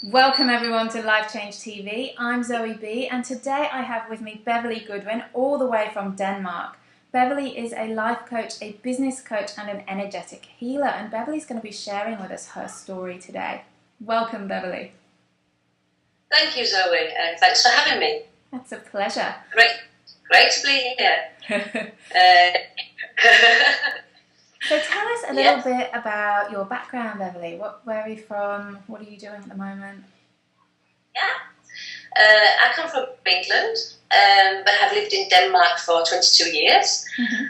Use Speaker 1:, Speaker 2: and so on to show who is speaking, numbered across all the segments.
Speaker 1: Welcome everyone to Life Change TV. I'm Zoe B and today I have with me Beverley Goodwin all the way from Denmark. Beverley is a life coach, a business coach and an energetic healer, and Beverley's going to be sharing with us her story today. Welcome Beverley.
Speaker 2: Thank you Zoe and thanks for having me.
Speaker 1: That's a pleasure.
Speaker 2: Great to be here.
Speaker 1: So tell us a little bit about your background, Beverley. Where are you from? What are you doing at the moment?
Speaker 2: I come from England, but have lived in Denmark for 22 years.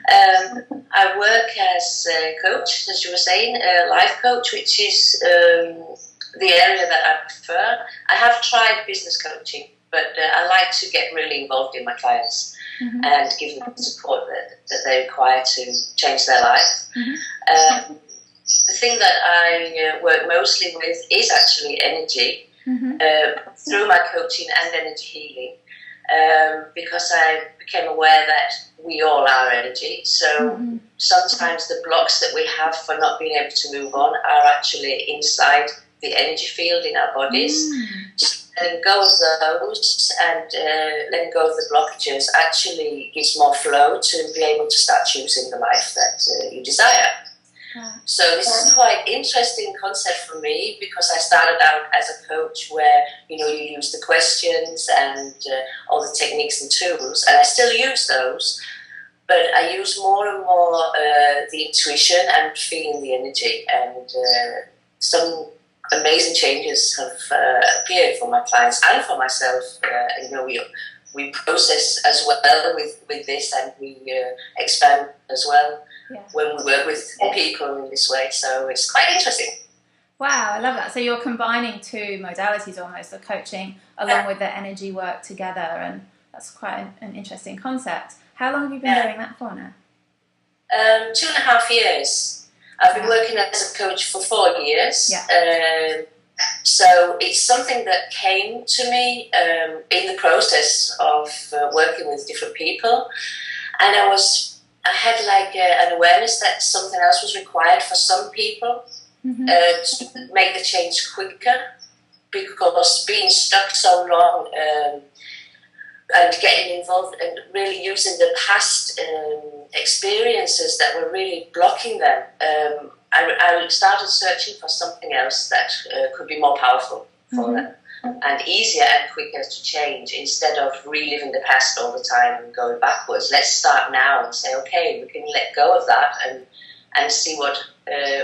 Speaker 2: I work as a coach, as you were saying, a life coach, which is the area that I prefer. I have tried business coaching, but I like to get really involved in my clients. And give them the support that they require to change their life. The thing that I work mostly with is actually energy, through my coaching and energy healing, because I became aware that we all are energy. So sometimes the blocks that we have for not being able to move on are actually inside the energy field in our bodies. Letting go of those and letting go of the blockages actually gives more flow to be able to start choosing the life that you desire. So this is quite interesting concept for me, because I started out as a coach where you use the questions and all the techniques and tools, and I still use those, but I use more and more the intuition and feeling the energy, and some amazing changes have appeared for my clients and for myself. We process as well with this, and we expand as well when we work with people in this way. So it's quite interesting.
Speaker 1: Wow, I love that. So you're combining two modalities almost, the coaching along with the energy work together, and that's quite an interesting concept. How long have you been doing that for now?
Speaker 2: 2.5 years. I've been working as a coach for 4 years. So it's something that came to me in the process of working with different people, and I had like an awareness that something else was required for some people to make the change quicker, because being stuck so long and getting involved and really using the past experiences that were really blocking them, I started searching for something else that could be more powerful for them and easier and quicker to change, instead of reliving the past all the time and going backwards. Let's start now and say, okay, we can let go of that and see what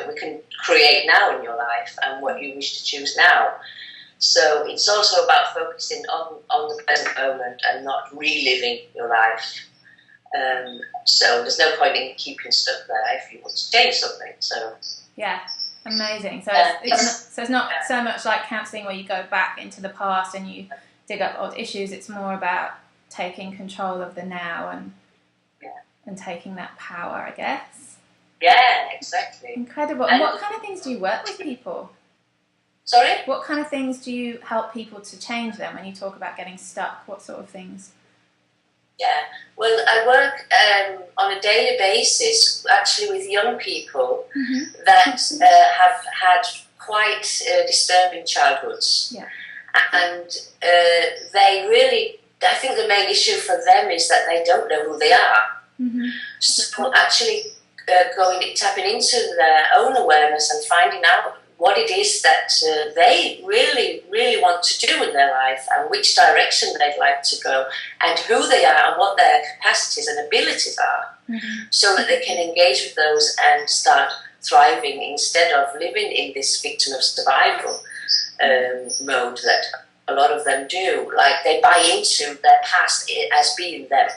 Speaker 2: we can create now in your life and what you wish to choose now. So it's also about focusing on the present moment and not reliving your life. So there's no point in keeping stuck there if you want to change something. So
Speaker 1: amazing. So it's not so much like counselling where you go back into the past and you dig up old issues. It's more about taking control of the now and taking that power, I guess.
Speaker 2: Yeah, exactly.
Speaker 1: Incredible. And what kind of things do you work with people?
Speaker 2: Sorry?
Speaker 1: What kind of things do you help people to change them when you talk about getting stuck? What sort of things?
Speaker 2: Yeah, well, I work on a daily basis actually with young people that have had quite disturbing childhoods. And they really, I think the main issue for them is that they don't know who they are. So actually tapping into their own awareness and finding out what it is that they really, really want to do in their life, and which direction they'd like to go, and who they are and what their capacities and abilities are, so that they can engage with those and start thriving, instead of living in this victim of survival mode that a lot of them do. Like, they buy into their past as being them.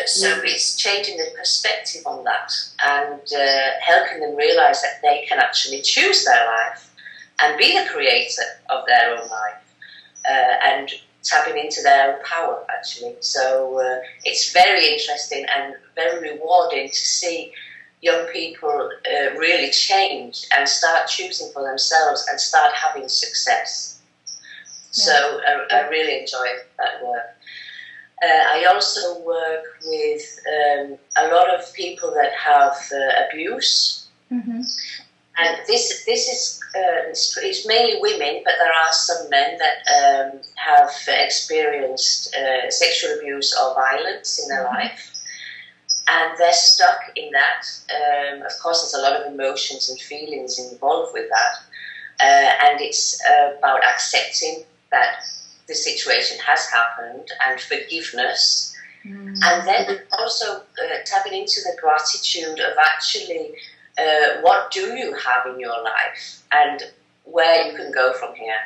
Speaker 2: So it's changing the perspective on that and helping them realise that they can actually choose their life and be the creator of their own life, and tapping into their own power, actually. So it's very interesting and very rewarding to see young people really change and start choosing for themselves and start having success. So I really enjoy that work. I also work with a lot of people that have abuse, And this is it's mainly women, but there are some men that have experienced sexual abuse or violence in their life, and they're stuck in that. Of course, there's a lot of emotions and feelings involved with that, and it's about accepting that the situation has happened and forgiveness, and then also tapping into the gratitude of actually. What do you have in your life and where you can go from here?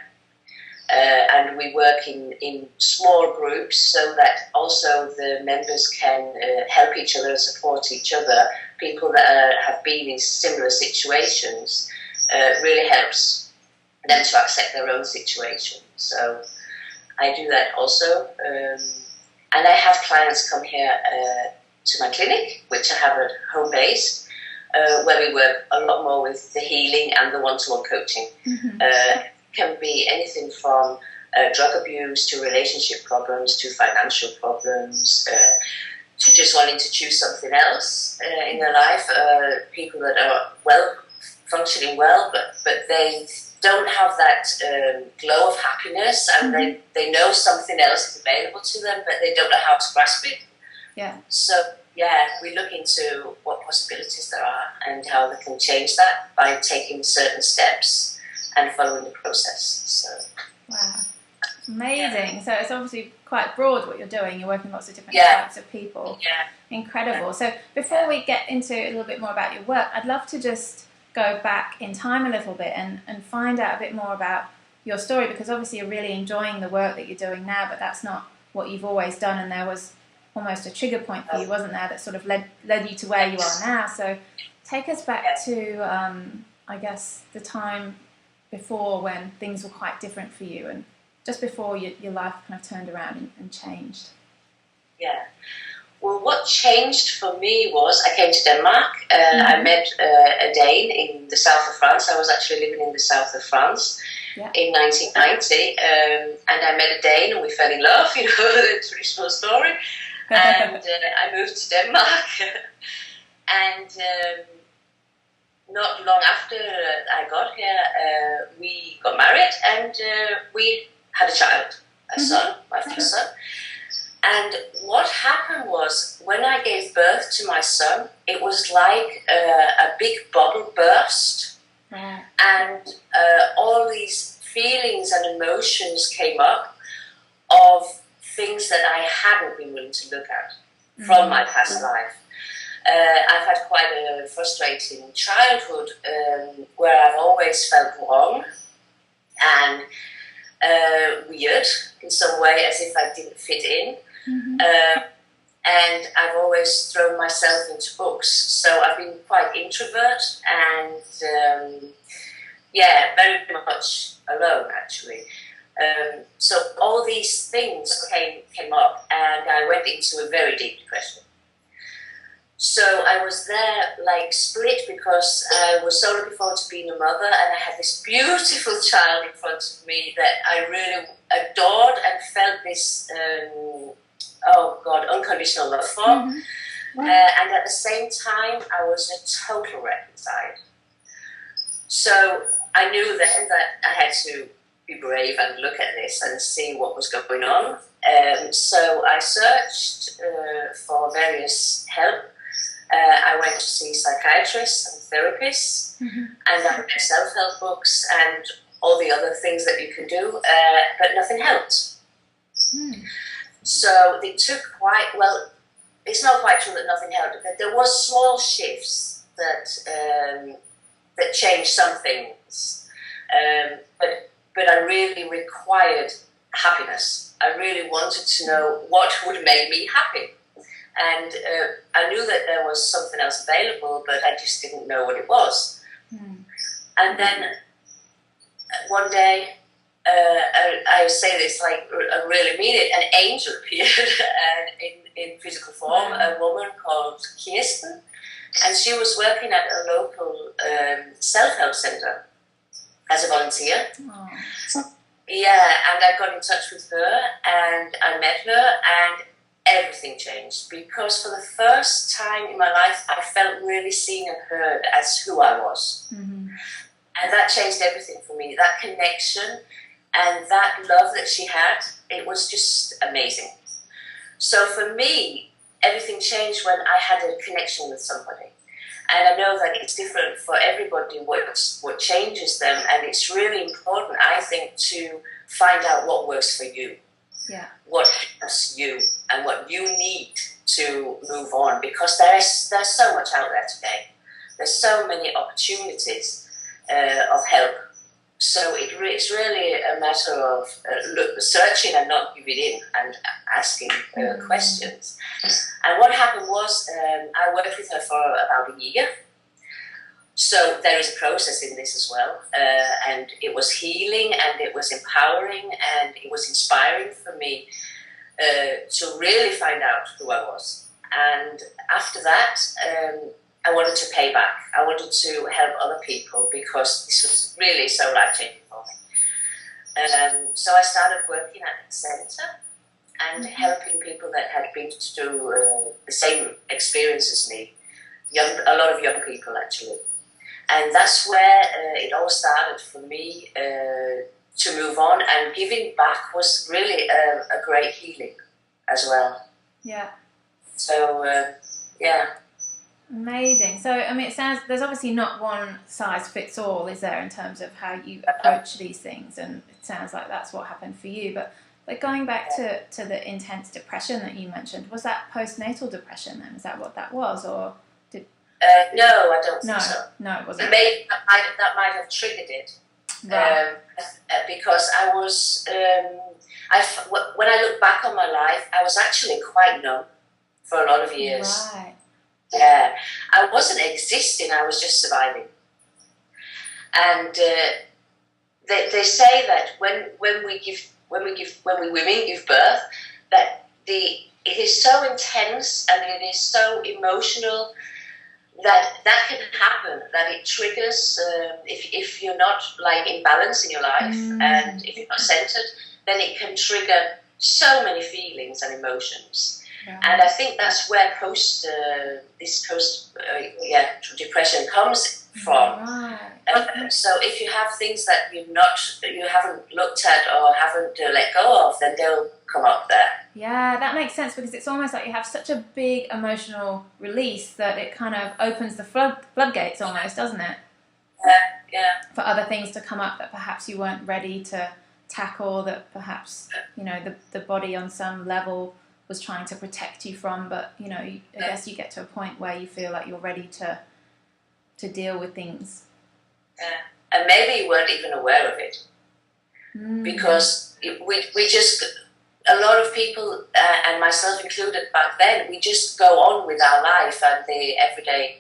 Speaker 2: And we work in small groups so that also the members can help each other and support each other. People that have been in similar situations really helps them to accept their own situation. So I do that also. And I have clients come here to my clinic, which I have at home base. Where we work a lot more with the healing and the one-to-one coaching. Can be anything from drug abuse to relationship problems to financial problems to just wanting to choose something else in their life. People that are functioning well, but they don't have that glow of happiness, and they know something else is available to them, but they don't know how to grasp it.
Speaker 1: Yeah.
Speaker 2: So we look into what possibilities there are and how they can change that by taking certain steps and following the process. So,
Speaker 1: wow, amazing. So it's obviously quite broad what you're doing. You're working with lots of different types of people.
Speaker 2: Yeah.
Speaker 1: Incredible. So before we get into a little bit more about your work, I'd love to just go back in time a little bit and find out a bit more about your story, because obviously you're really enjoying the work that you're doing now, but that's not what you've always done, and there was almost a trigger point for you, wasn't there, that sort of led you to where you are now. So take us back to, I guess, the time before when things were quite different for you, and just before your life kind of turned around and changed.
Speaker 2: Yeah. Well, what changed for me was I came to Denmark. I met a Dane in the south of France. I was actually living in the south of France in 1990, and I met a Dane and we fell in love, the traditional story. And I moved to Denmark, and not long after I got here, we got married, and we had a child, a son, my first son. And what happened was, when I gave birth to my son, it was like a big bubble burst, and all these feelings and emotions came up of things that I hadn't been willing to look at from my past life. I've had quite a frustrating childhood where I've always felt wrong and weird in some way, as if I didn't fit in. And I've always thrown myself into books. So I've been quite introvert and, very much alone, actually. So all these things came up, and I went into a very deep depression. So I was there like split, because I was so looking forward to being a mother, and I had this beautiful child in front of me that I really adored and felt this, unconditional love for. And at the same time, I was a total wreck inside. So I knew then that I had to be brave and look at this and see what was going on. So I searched for various help. I went to see psychiatrists and therapists, and I read self-help books and all the other things that you can do, but nothing helped. So it took it's not quite true that nothing helped, but there was small shifts that changed some things. But I really required happiness. I really wanted to know what would make me happy. And I knew that there was something else available, but I just didn't know what it was. And then one day, I say this like I really mean it, an angel appeared in physical form, a woman called Kirsten, and she was working at a local self-help center as a volunteer. Yeah, and I got in touch with her, and I met her, and everything changed, because for the first time in my life I felt really seen and heard as who I was.
Speaker 1: Mm-hmm.
Speaker 2: And that changed everything for me. That connection and that love that she had, it was just amazing. So for me, everything changed when I had a connection with somebody. And I know that it's different for everybody what changes them, and it's really important, I think, to find out what works for you.
Speaker 1: Yeah.
Speaker 2: What helps you and what you need to move on, because there's so much out there today. There's so many opportunities of help. So it's really a matter of searching and not giving in and asking questions. And what happened was I worked with her for about a year. So there is a process in this as well. And it was healing, and it was empowering, and it was inspiring for me to really find out who I was. And after that, I wanted to pay back. I wanted to help other people, because this was really so life-changing for me. So I started working at a centre and helping people that had been through the same experience as me. A lot of young people, actually. And that's where it all started for me to move on, and giving back was really a great healing as well.
Speaker 1: Yeah.
Speaker 2: So, yeah.
Speaker 1: Amazing. So, I mean, it sounds, there's obviously not one size fits all, is there, in terms of how you approach these things, and it sounds like that's what happened for you. But going back to the intense depression that you mentioned, was that postnatal depression then? Is that what that was, or did...
Speaker 2: No, I don't think so.
Speaker 1: No, it wasn't.
Speaker 2: That might have triggered it.
Speaker 1: Right.
Speaker 2: Because I was, when I look back on my life, I was actually quite numb for a lot of years.
Speaker 1: Right.
Speaker 2: Yeah, I wasn't existing, I was just surviving. And they say that when women give birth, that it is so intense and it is so emotional that can happen, that it triggers, if you're not like in balance in your life, and if you're not centered, then it can trigger so many feelings and emotions. Right. And I think that's where depression comes from. Right. So if you have things that you haven't looked at or haven't let go of, then they'll come up there.
Speaker 1: Yeah, that makes sense, because it's almost like you have such a big emotional release that it kind of opens the floodgates almost, doesn't it?
Speaker 2: Yeah.
Speaker 1: For other things to come up that perhaps you weren't ready to tackle, that perhaps, the body on some level was trying to protect you from, but I guess you get to a point where you feel like you're ready to deal with things.
Speaker 2: Yeah, and maybe you weren't even aware of it, because we just, a lot of people, and myself included back then, we just go on with our life and the everyday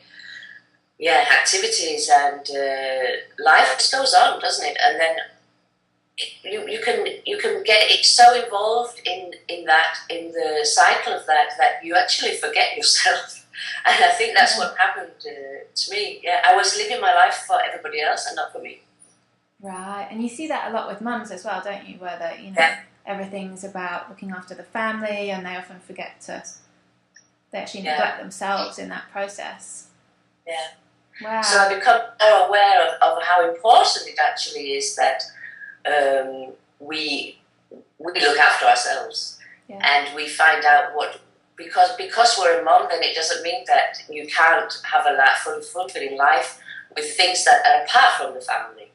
Speaker 2: activities, and life just goes on, doesn't it? And then you can get it so involved in the cycle of that you actually forget yourself. And I think that's what happened to me. Yeah, I was living my life for everybody else and not for me.
Speaker 1: Right, and you see that a lot with mums as well, don't you? Where everything's about looking after the family, and they often forget they actually neglect themselves in that process.
Speaker 2: Yeah.
Speaker 1: Wow.
Speaker 2: So I become more aware of how important it actually is that we look after ourselves, and we find out what, because we're a mom, then it doesn't mean that you can't have a fulfilling life with things that are apart from the family,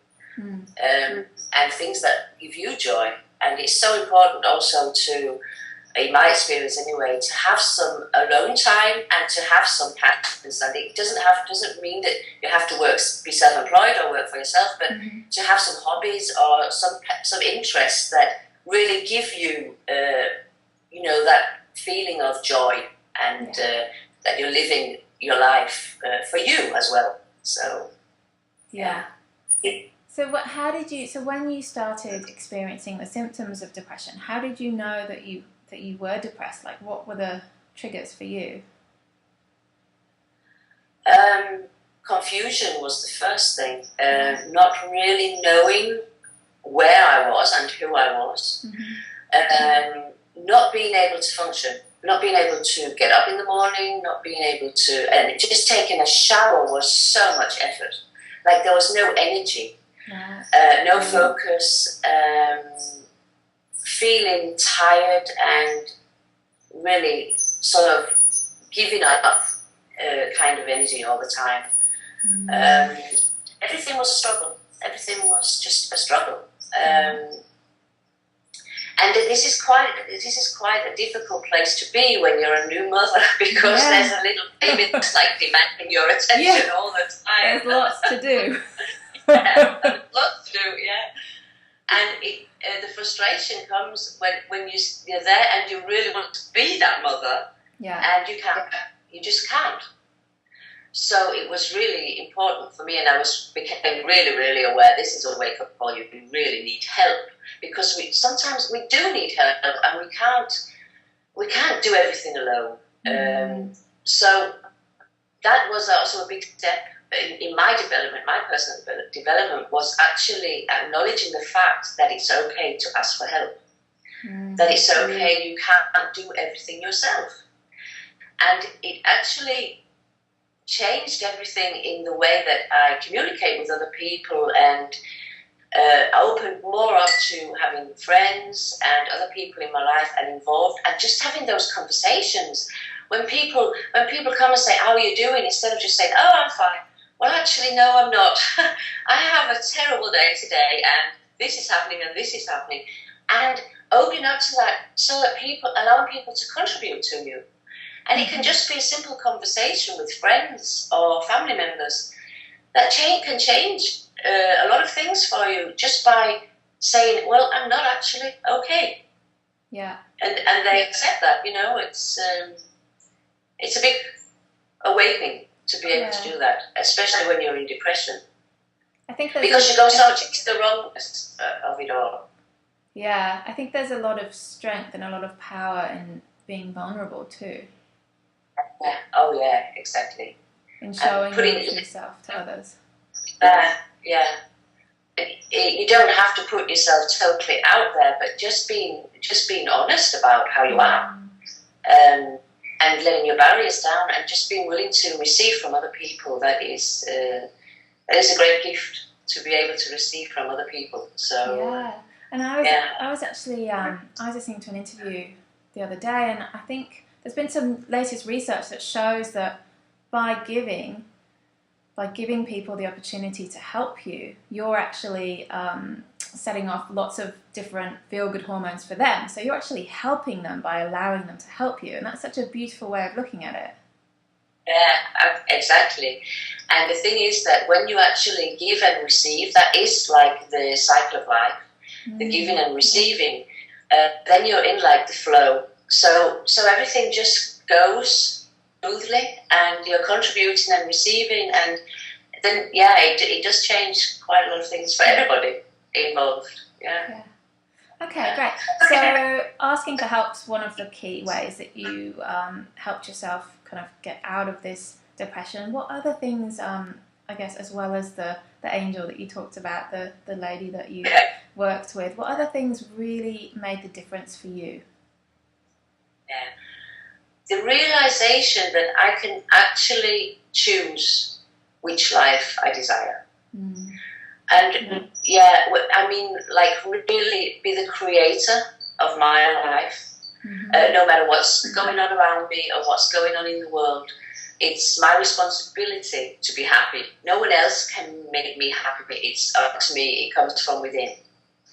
Speaker 2: and things that give you joy. And it's so important also to, in my experience anyway, to have some alone time and to have some passions. And it doesn't mean that you have to be self-employed or work for yourself, but to have some hobbies or some interests that really give you, that feeling of joy, and that you're living your life for you as well. So,
Speaker 1: yeah. So when you started experiencing the symptoms of depression, how did you know that you were depressed? Like, what were the triggers for you?
Speaker 2: Confusion was the first thing. Not really knowing where I was and who I was. Not being able to function. not being able to get up in the morning, not being able to, and just taking a shower was so much effort. Like there was no energy, no focus, feeling tired and really sort of giving up kind of energy all the time. Everything was a struggle. Everything was just a struggle. And this is quite a difficult place to be when you're a new mother, because there's a little baby that's like demanding your attention all the time.
Speaker 1: There's lots to do.
Speaker 2: Lots to do, And the frustration comes when you're there and you really want to be that mother, and you just can't. So it was really important for me, and I became really, really aware. This is a wake-up call. You really need help, because sometimes we do need help, and we can't do everything alone. So that was also a big step in my development. My personal development was actually acknowledging the fact that it's okay to ask for help, that it's okay, you can't do everything yourself, and it actually changed everything in the way that I communicate with other people, and opened more up to having friends and other people in my life and involved, and just having those conversations. When people come and say, "How are you doing?" instead of just saying, "Oh, I'm fine." Well, actually, no, I'm not. I have a terrible day today, and this is happening, and this is happening, and opening up to that, so that allowing people to contribute to you. And it can just be a simple conversation with friends or family members that can change a lot of things for you, just by saying, "Well, I'm not actually okay."
Speaker 1: Yeah.
Speaker 2: And they accept that. It's a big awakening to be able to do that, especially when you're in depression.
Speaker 1: I think
Speaker 2: because you go into the wrongness of it all.
Speaker 1: Yeah, I think there's a lot of strength and a lot of power in being vulnerable too.
Speaker 2: Yeah. Oh, yeah, exactly.
Speaker 1: In showing yourself to others.
Speaker 2: You don't have to put yourself totally out there, but just being honest about how you are, and letting your barriers down, and just being willing to receive from other people. That is a great gift to be able to receive from other people. So
Speaker 1: and I was actually I was listening to an interview the other day, and I think there's been some latest research that shows that by giving people the opportunity to help you, you're actually setting off lots of different feel-good hormones for them. So you're actually helping them by allowing them to help you, and that's such a beautiful way of looking at it.
Speaker 2: Yeah, exactly. And the thing is that when you actually give and receive, that is like the cycle of life, the giving and receiving, then you're in like the flow. So everything just goes smoothly, and you're contributing and receiving, and then it does change quite a lot of things for everybody involved. Yeah.
Speaker 1: Okay, great. So asking for help's one of the key ways that you helped yourself kind of get out of this depression. What other things, I guess, as well as the angel that you talked about, the lady that you worked with, what other things really made the difference for you?
Speaker 2: Yeah. The realization that I can actually choose which life I desire. And I mean, like, really be the creator of my life, no matter what's going on around me or what's going on in the world. It's my responsibility to be happy. No one else can make me happy. It's up to me. It comes from within.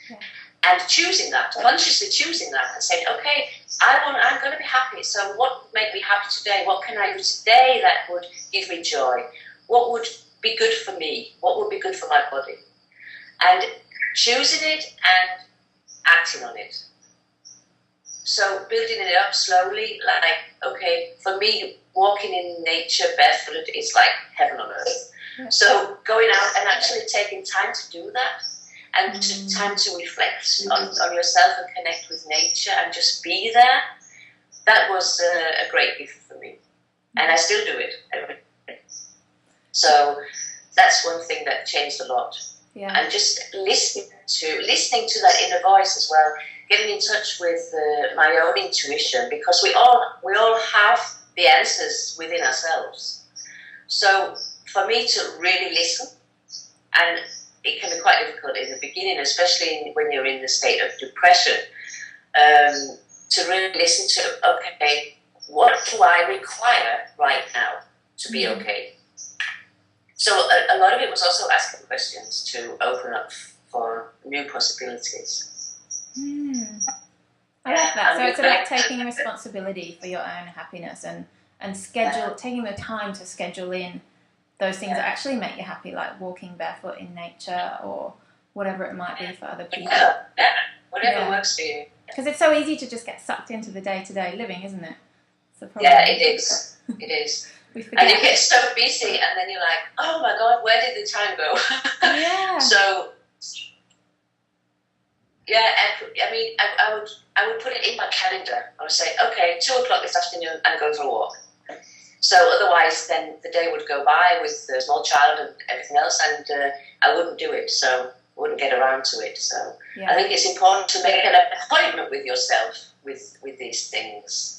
Speaker 2: Yeah. And choosing that, consciously choosing that, and saying, okay, I'm going to be happy. So what would make me happy today? What can I do today that would give me joy? What would be good for me? What would be good for my body? And choosing it and acting on it. So building it up slowly, like, okay, for me, walking in nature barefoot is like heaven on earth. So going out and actually taking time to do that, and time to reflect on yourself and connect with nature and just be there, that was a great gift for me. And I still do it every day. So that's one thing that changed a lot. and just listening to that inner voice as well, getting in touch with my own intuition, because we all have the answers within ourselves. So for me to really listen, and it can be quite difficult in the beginning, especially when you're in the state of depression, to really listen to, okay, what do I require right now to be okay? So a lot of it was also asking questions to open up for new possibilities.
Speaker 1: I like that. So it's about taking responsibility for your own happiness and taking the time to schedule in those things that actually make you happy, like walking barefoot in nature or whatever it might be for other people.
Speaker 2: Whatever works for you.
Speaker 1: Because it's so easy to just get sucked into the day-to-day living, isn't it?
Speaker 2: It is. It is.
Speaker 1: And
Speaker 2: you get so busy, and then you're like, oh my God, where did the time go?
Speaker 1: Yeah.
Speaker 2: So, I would put it in my calendar. I would say, okay, 2:00 this afternoon, I'm going for a walk. So otherwise, then the day would go by with the small child and everything else, and I wouldn't do it. So I wouldn't get around to it. So I think it's important to make an appointment with yourself with these things.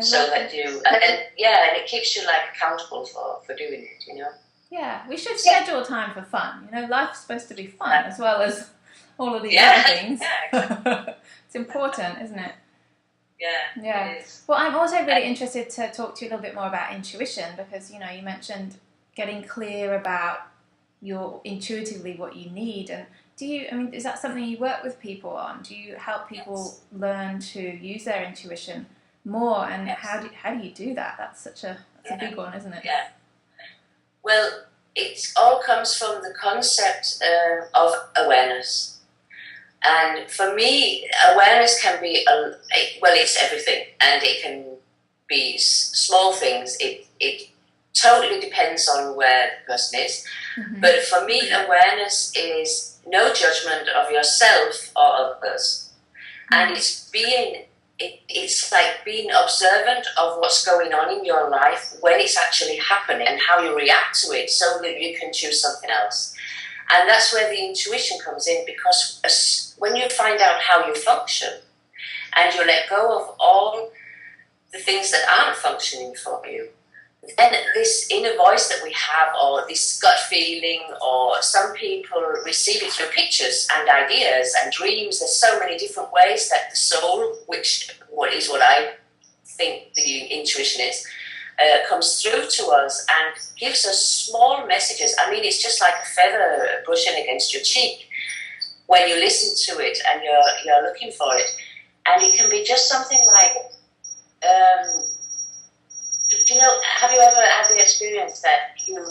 Speaker 2: So that you, and it keeps you like accountable for doing it, you know. Yeah,
Speaker 1: we should schedule time for fun. You know, life's supposed to be fun as well as all of these other things. It's important, isn't it?
Speaker 2: Yeah. It is.
Speaker 1: Well, I'm also really interested to talk to you a little bit more about intuition, because, you know, you mentioned getting clear about intuitively what you need. And is that something you work with people on? Do you help people learn to use their intuition more, and how do you do that? That's a big one, isn't it?
Speaker 2: Yeah. Well, it all comes from the concept of awareness, and for me, awareness can be it's everything, and it can be small things. It totally depends on where the person is, but for me, awareness is no judgment of yourself or others, and it's like being observant of what's going on in your life when it's actually happening and how you react to it, so that you can choose something else. And that's where the intuition comes in, because when you find out how you function and you let go of all the things that aren't functioning for you, then this inner voice that we have, or this gut feeling, or some people receive it through pictures and ideas and dreams. There's so many different ways that the soul, which is what I think the intuition is, comes through to us and gives us small messages. I mean, it's just like a feather brushing against your cheek when you listen to it and you're looking for it. And it can be just something like, have you ever had the experience that you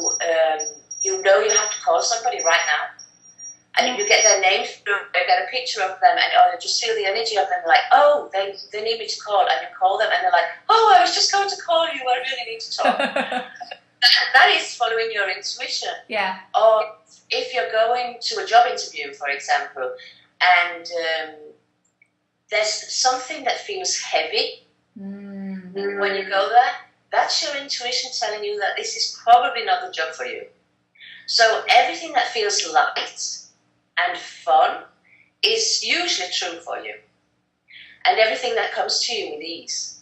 Speaker 2: have to call somebody right now, and you get their name, you get a picture of them, and you just feel the energy of them, like, oh, they need me to call, and you call them, and they're like, oh, I was just going to call you, I really need to talk. that is following your intuition.
Speaker 1: Yeah.
Speaker 2: Or if you're going to a job interview, for example, and there's something that feels heavy when you go there, that's your intuition telling you that this is probably not the job for you. So everything that feels light and fun is usually true for you. And everything that comes to you with ease.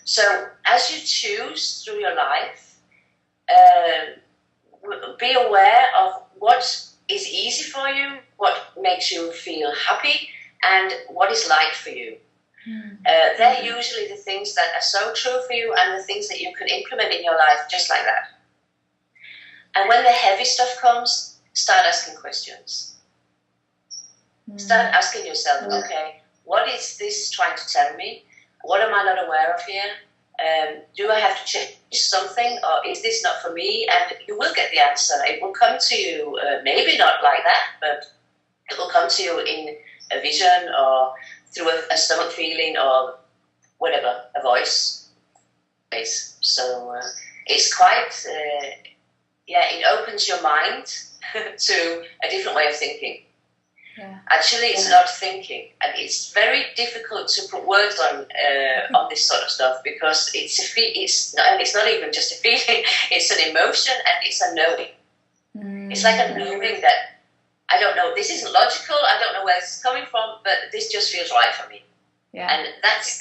Speaker 2: So as you choose through your life, be aware of what is easy for you, what makes you feel happy, and what is light for you. They're usually the things that are so true for you, and the things that you can implement in your life just like that. And when the heavy stuff comes, start asking questions. Start asking yourself, okay, what is this trying to tell me? What am I not aware of here? Do I have to change something, or is this not for me? And you will get the answer. It will come to you, maybe not like that, but it will come to you in a vision, or through a stomach feeling, or whatever, a voice. So it's quite, it opens your mind to a different way of thinking.
Speaker 1: Yeah.
Speaker 2: Actually, it's not thinking, and it's very difficult to put words on this sort of stuff, because it's not even just a feeling; it's an emotion, and it's a knowing. It's like a knowing that I don't know, this isn't logical, I don't know where this is coming from, but this just feels right for me.
Speaker 1: Yeah.
Speaker 2: And that's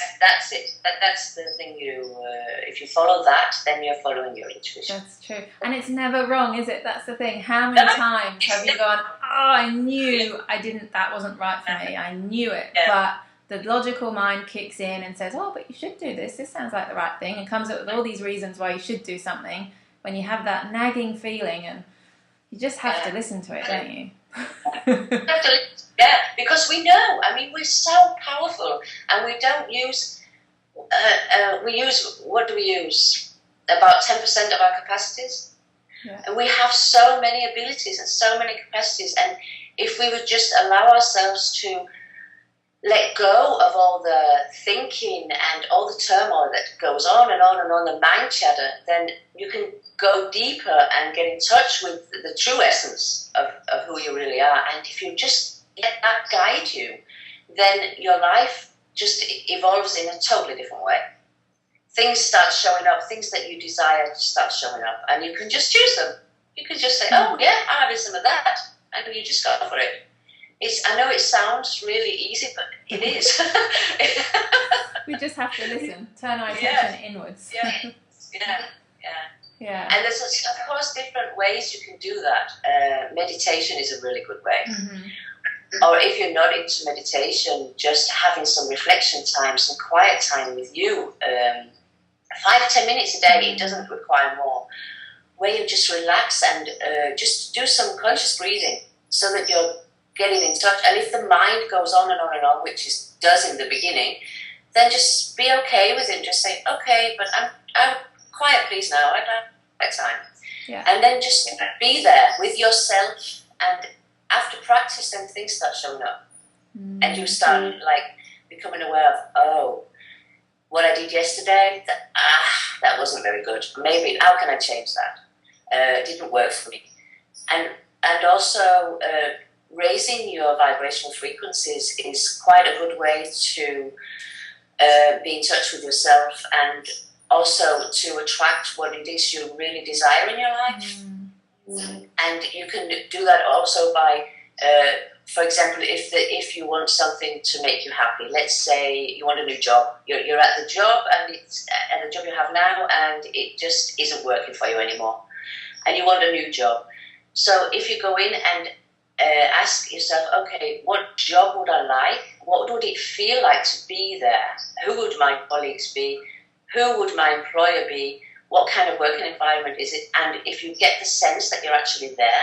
Speaker 2: it. That's the thing. If you follow that, then you're following your intuition.
Speaker 1: That's true, and it's never wrong, is it? That's the thing. How many times have you gone, "Oh, I knew that wasn't right for me. I knew it," but the logical mind kicks in and says, "Oh, but you should do this. This sounds like the right thing," and comes up with all these reasons why you should do something. When you have that nagging feeling, and you just have to listen to it, don't you?
Speaker 2: Yeah, because we know. I mean, we're so powerful, and we don't use. What do we use? About 10% of our capacities, and we have so many abilities and so many capacities. And if we would just allow ourselves to let go of all the thinking and all the turmoil that goes on and on and on, the mind chatter, then you can go deeper and get in touch with the true essence of who you really are. And if you just let that guide you, then your life just evolves in a totally different way. Things start showing up, things that you desire start showing up, and you can just choose them. You can just say, oh yeah, I'm having some of that, and you just go for it. I know it sounds really easy, but it is.
Speaker 1: We just have to listen, turn our attention inwards.
Speaker 2: Yeah. And there's, of course, different ways you can do that. Meditation is a really good way.
Speaker 1: Mm-hmm.
Speaker 2: Or if you're not into meditation, just having some reflection time, some quiet time with you. 5-10 minutes a day, it doesn't require more. Where you just relax and just do some conscious breathing so that you're getting in touch. And if the mind goes on and on and on, which it does in the beginning, then just be okay with it. Just say, okay, but I'm quiet, please, now. I don't have time.
Speaker 1: Yeah.
Speaker 2: And then just be there with yourself. And after practice, then things start showing up. Mm-hmm. And you start becoming aware of, oh, what I did yesterday, that wasn't very good. Maybe, how can I change that? It didn't work for me. And also, raising your vibrational frequencies is quite a good way to be in touch with yourself and also to attract what it is you really desire in your life. Mm-hmm. And you can do that also by, for example, if you want something to make you happy, let's say you want a new job. You're at the job, and it's at the job you have now, and it just isn't working for you anymore, and you want a new job. So if you go in and ask yourself, okay, what job would I like? What would it feel like to be there? Who would my colleagues be? Who would my employer be? What kind of working environment is it? And if you get the sense that you're actually there,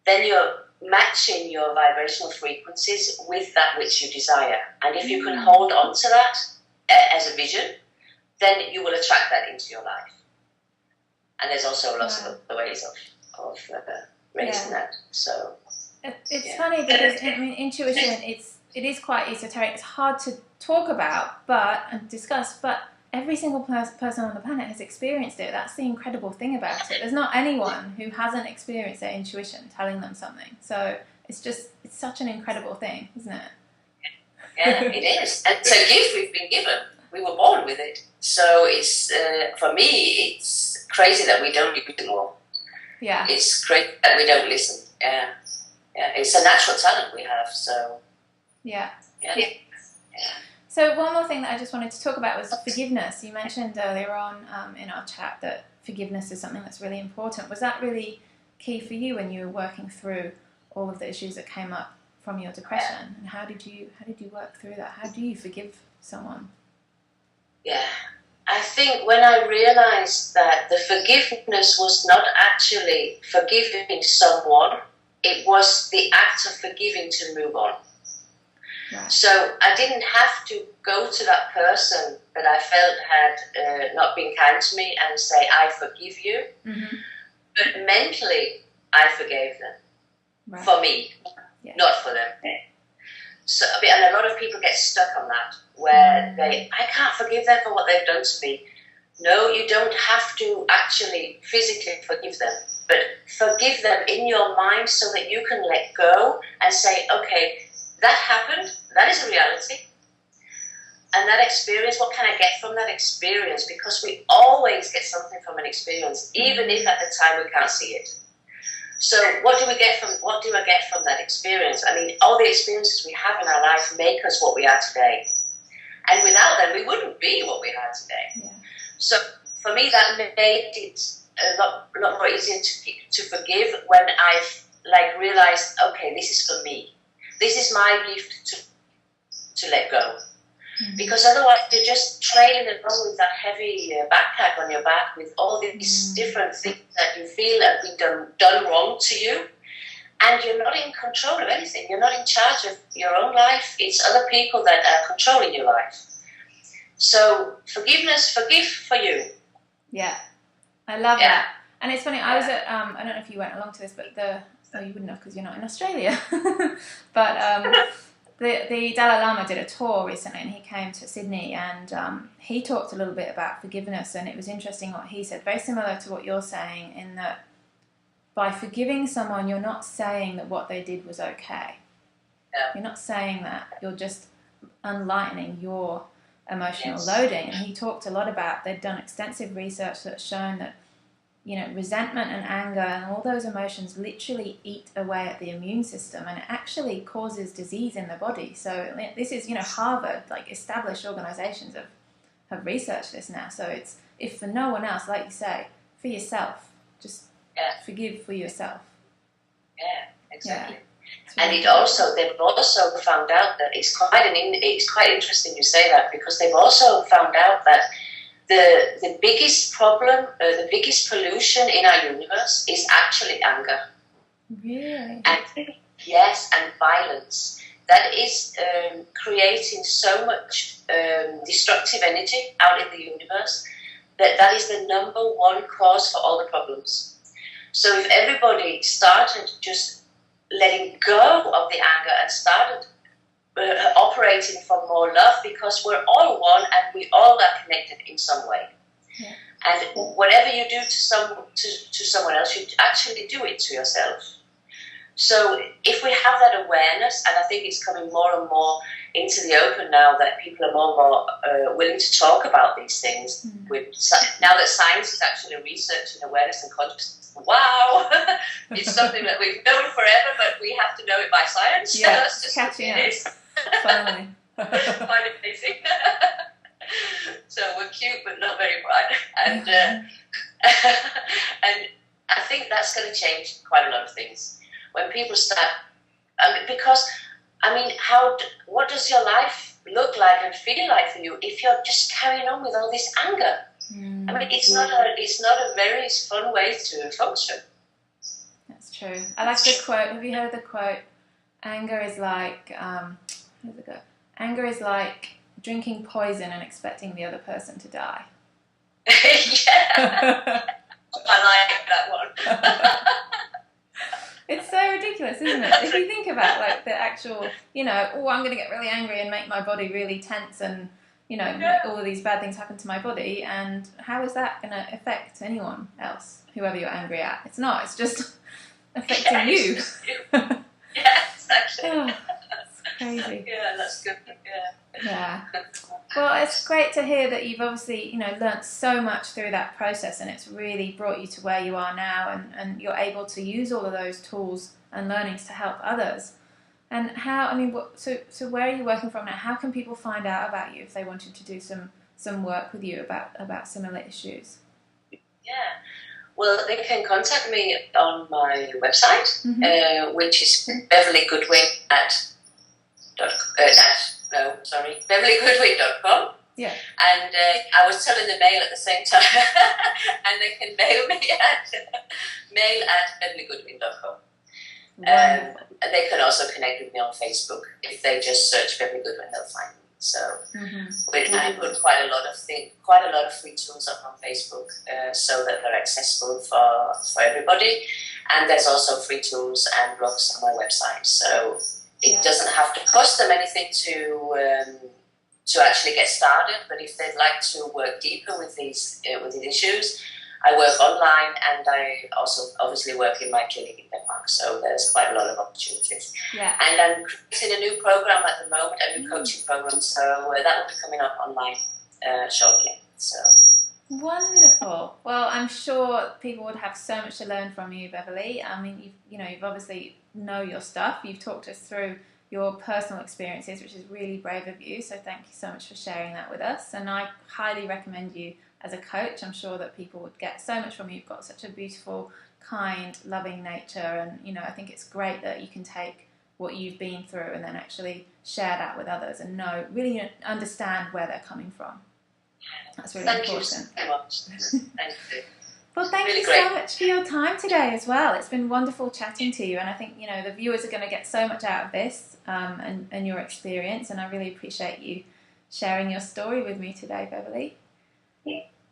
Speaker 2: then you're matching your vibrational frequencies with that which you desire. And if you can hold on to that as a vision, then you will attract that into your life. And there's also lots of other ways of raising that. So
Speaker 1: it's funny because intuition, it is quite esoteric. It's hard to talk about and discuss, but every single person on the planet has experienced it. That's the incredible thing about it. There's not anyone who hasn't experienced their intuition telling them something. So it's such an incredible thing, isn't it?
Speaker 2: Yeah, it is. And it's a gift we've been given. We were born with it. So it's for me, it's crazy that we don't use it more.
Speaker 1: Yeah.
Speaker 2: It's crazy that we don't listen. Yeah. It's a natural talent we have. So.
Speaker 1: Yeah.
Speaker 2: Yeah.
Speaker 1: So one more thing that I just wanted to talk about was forgiveness. You mentioned earlier on in our chat that forgiveness is something that's really important. Was that really key for you when you were working through all of the issues that came up from your depression? And how did you work through that? How do you forgive someone?
Speaker 2: Yeah, I think when I realized that the forgiveness was not actually forgiving someone, it was the act of forgiving to move on. Right. So I didn't have to go to that person that I felt had not been kind to me and say, I forgive you. Mm-hmm. But mentally, I forgave them. Right. For me, not for them. So, and a lot of people get stuck on that, where I can't forgive them for what they've done to me. No, you don't have to actually physically forgive them, but forgive them in your mind so that you can let go and say, okay, that happened, that is a reality. And that experience, what can I get from that experience? Because we always get something from an experience, even if at the time we can't see it. So what do I get from that experience? I mean, all the experiences we have in our life make us what we are today. And without them, we wouldn't be what we are today.
Speaker 1: Yeah.
Speaker 2: So for me, that made it a lot more easier to forgive when I've realized, okay, this is for me. This is my gift to let go. Mm-hmm. Because otherwise you're just trailing along with that heavy backpack on your back with all these different things that you feel have been done wrong to you. And you're not in control of anything. You're not in charge of your own life. It's other people that are controlling your life. So forgive for you.
Speaker 1: Yeah, I love that. And it's funny, I was at, I don't know if you went along to this, but you wouldn't have because you're not in Australia. But the Dalai Lama did a tour recently and he came to Sydney and he talked a little bit about forgiveness, and it was interesting what he said, very similar to what you're saying, in that by forgiving someone, you're not saying that what they did was okay. Yeah. You're not saying that. You're just unlightening your emotional loading. And he talked a lot about, they'd done extensive research that's shown that, resentment and anger and all those emotions literally eat away at the immune system, and it actually causes disease in the body. So this is, Harvard, established organizations have researched this now. So it's, if for no one else, like you say, for yourself, just forgive for yourself.
Speaker 2: Yeah, exactly. Yeah. And they've also found out that it's quite interesting you say that, because they've also found out that the biggest problem, the biggest pollution in our universe is actually anger.
Speaker 1: Really?
Speaker 2: And violence. That is creating so much destructive energy out in the universe that is the number one cause for all the problems. So if everybody started just letting go of the anger and started operating from more love, because we're all one and we all are connected in some way. Yeah. And whatever you do to someone else, you actually do it to yourself. So if we have that awareness, and I think it's coming more and more into the open now that people are more and more willing to talk about these things, now that science is actually researching awareness and consciousness. Wow, it's something that we've known forever, but we have to know it by science.
Speaker 1: Yeah,
Speaker 2: that's just
Speaker 1: catching up.
Speaker 2: Finally. Quite amazing. So we're cute, but not very bright. And and I think that's going to change quite a lot of things when people start. What does your life look like and feel like for you if you're just carrying on with all this anger? It's not a very fun way to function.
Speaker 1: That's true. I like the quote. Have you heard the quote? Anger is like, how does it go? Anger is like drinking poison and expecting the other person to die.
Speaker 2: Yeah. I like that one.
Speaker 1: It's so ridiculous, isn't it? If you think about the actual, I'm going to get really angry and make my body really tense and, make all of these bad things happen to my body, and how is that going to affect anyone else, whoever you're angry at? It's not. It's just affecting you.
Speaker 2: Yeah, exactly.
Speaker 1: Oh, it's crazy.
Speaker 2: Yeah, that's good.
Speaker 1: Yeah. Well, it's great to hear that you've obviously, learnt so much through that process, and it's really brought you to where you are now, and you're able to use all of those tools and learnings to help others. And how, so where are you working from now? How can people find out about you if they wanted to do some work with you about similar issues?
Speaker 2: Yeah. Well, they can contact me on my website, which is Beverley Goodwin beverlygoodwin.com.
Speaker 1: Yeah.
Speaker 2: And I was telling the mail at the same time, and they can mail me at mail@beverlygoodwin.com. And they can also connect with me on Facebook. If they just search Beverley Goodwin, they'll find me. So I put quite a lot of free tools up on Facebook, so that they're accessible for everybody. And there's also free tools and blogs on my website. So it doesn't have to cost them anything to actually get started. But if they'd like to work deeper with these issues, I work online, and I also obviously work in my clinic in Denmark, so there's quite a lot of opportunities.
Speaker 1: Yeah.
Speaker 2: And I'm creating a new program at the moment, a new coaching program, so that will be coming up online shortly. So
Speaker 1: Wonderful. Well, I'm sure people would have so much to learn from you, Beverley. I mean, you've obviously know your stuff. You've talked us through your personal experiences, which is really brave of you. So thank you so much for sharing that with us. And I highly recommend you as a coach. I'm sure that people would get so much from you. You've got such a beautiful, kind, loving nature, and I think it's great that you can take what you've been through and then actually share that with others and really understand where they're coming from. That's really important.
Speaker 2: Thank you so much. Thank you.
Speaker 1: Well, thank you so much for your time today as well. It's been wonderful chatting to you, and I think the viewers are going to get so much out of this and your experience, and I really appreciate you sharing your story with me today, Beverley.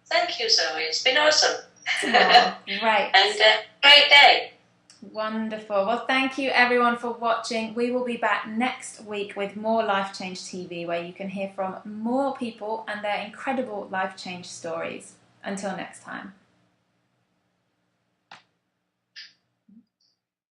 Speaker 2: Thank you, Zoe. It's been awesome.
Speaker 1: Oh, great.
Speaker 2: And great day.
Speaker 1: Wonderful. Well, thank you everyone for watching. We will be back next week with more Life Change TV, where you can hear from more people and their incredible life change stories. Until next time.